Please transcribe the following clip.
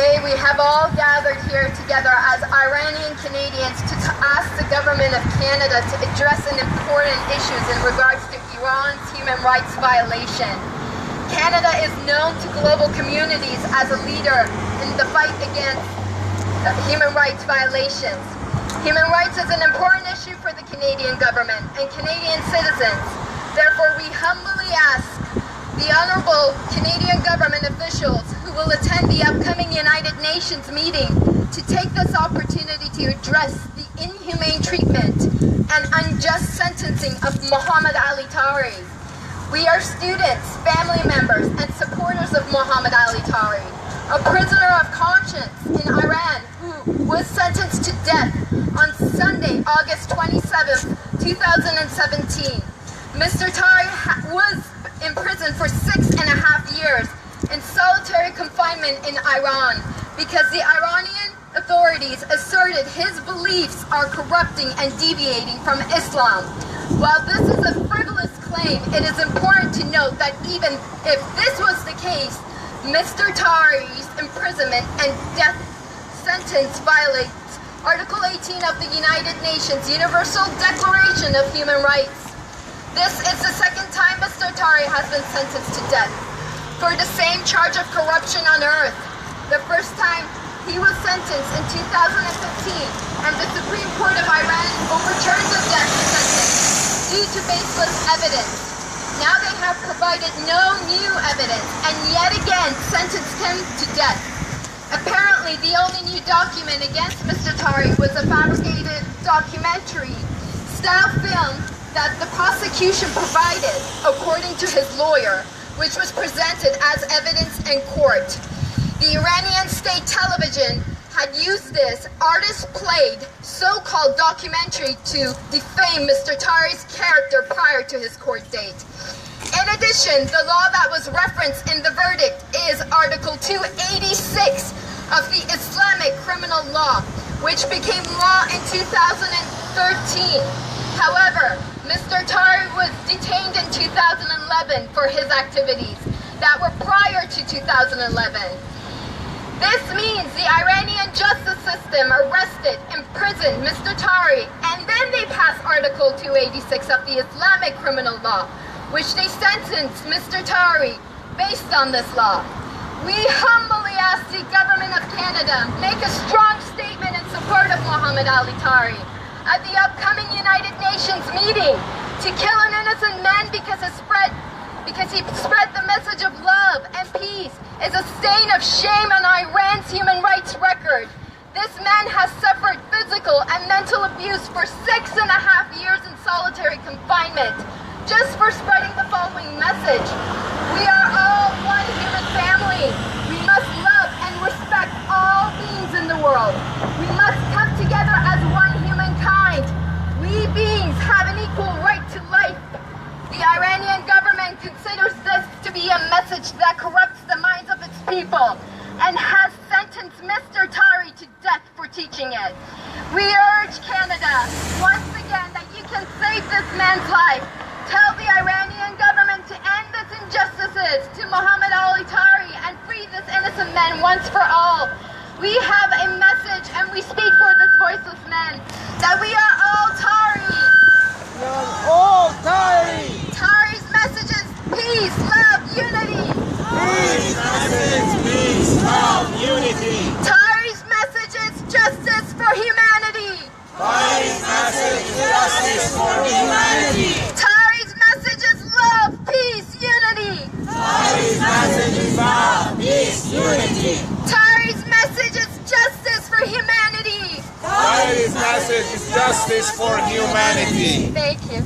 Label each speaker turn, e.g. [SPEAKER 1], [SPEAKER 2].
[SPEAKER 1] Today we have all gathered here together as Iranian Canadians to ask the government of Canada to address an important issue in regards to Iran's human rights violation. Canada is known to global communities as a leader in the fight against human rights violations. Human rights is an important issue for the Canadian government and Canadian citizens. Therefore, we humbly ask the honorable Canadian government officials who will attend the upcoming United Nations meeting to take this opportunity to address the inhumane treatment and unjust sentencing of Muhammad Ali Tari. We are students, family members, and supporters of Muhammad Ali Tari, a prisoner of conscience in Iran who was sentenced to death on Sunday, August 27, 2017. Mr. Tari was in prison for 6.5 years in solitary confinement in Iran because the Iranian authorities asserted his beliefs are corrupting and deviating from Islam. While this is a frivolous claim, it is important to note that even if this was the case, Mr. Tari's imprisonment and death sentence violates Article 18 of the United Nations Universal Declaration of Human Rights. This is the second time Mr. Tari has been sentenced to death for the same charge of corruption on earth. The first time he was sentenced in 2015, and the Supreme Court of Iran overturned the death sentence due to baseless evidence. Now they have provided no new evidence and yet again sentenced him to death. Apparently, the only new document against Mr. Tari was a fabricated documentary-style film that the prosecution provided, according to his lawyer, which was presented as evidence in court. The Iranian state television had used this artist-played so-called documentary to defame Mr. Tari's character prior to his court date. In addition, the law that was referenced in the verdict is Article 286 of the Islamic criminal law, which became law in 2013. However, Mr. Tari was detained in 2011 for his activities that were prior to 2011. This means the Iranian justice system arrested, imprisoned Mr. Tari, and then they passed Article 286 of the Islamic criminal law, which they sentenced Mr. Tari based on this law. We humbly ask the government of Canada make a strong statement in support of Muhammad Ali Tari at the upcoming United Nations meeting to kill an innocent man because he spread the message of love and peace is a stain of shame on Iran's human rights record. This man has suffered physical and mental abuse for 6.5 years in solitary confinement just for spreading the following message. We are all one human family. We must love and respect all beings in the world. We must come together as one humankind. We beings have an equal right to life. The Iranian government considers this to be a message that corrupts the minds of its people and has sentenced Mr. Tari to death for teaching it. We urge Canada, once again, that you can save this man's life. Tell the Iranian government to end this injustices to Muhammad Ali Tari and free this innocent man once for all. We have a message and we speak for this voiceless man, that we are all Tari.
[SPEAKER 2] We are all Tari.
[SPEAKER 1] Tari's message is peace, love, unity.
[SPEAKER 2] Peace, message, peace, love, unity.
[SPEAKER 1] Tari's message is justice for humanity.
[SPEAKER 2] Tari's message is justice for humanity.
[SPEAKER 1] Tari's message is love, peace, unity.
[SPEAKER 2] Tari's message is love, peace, unity.
[SPEAKER 1] Tari's message is justice for humanity.
[SPEAKER 2] Tari's message is justice for humanity.
[SPEAKER 1] Thank you.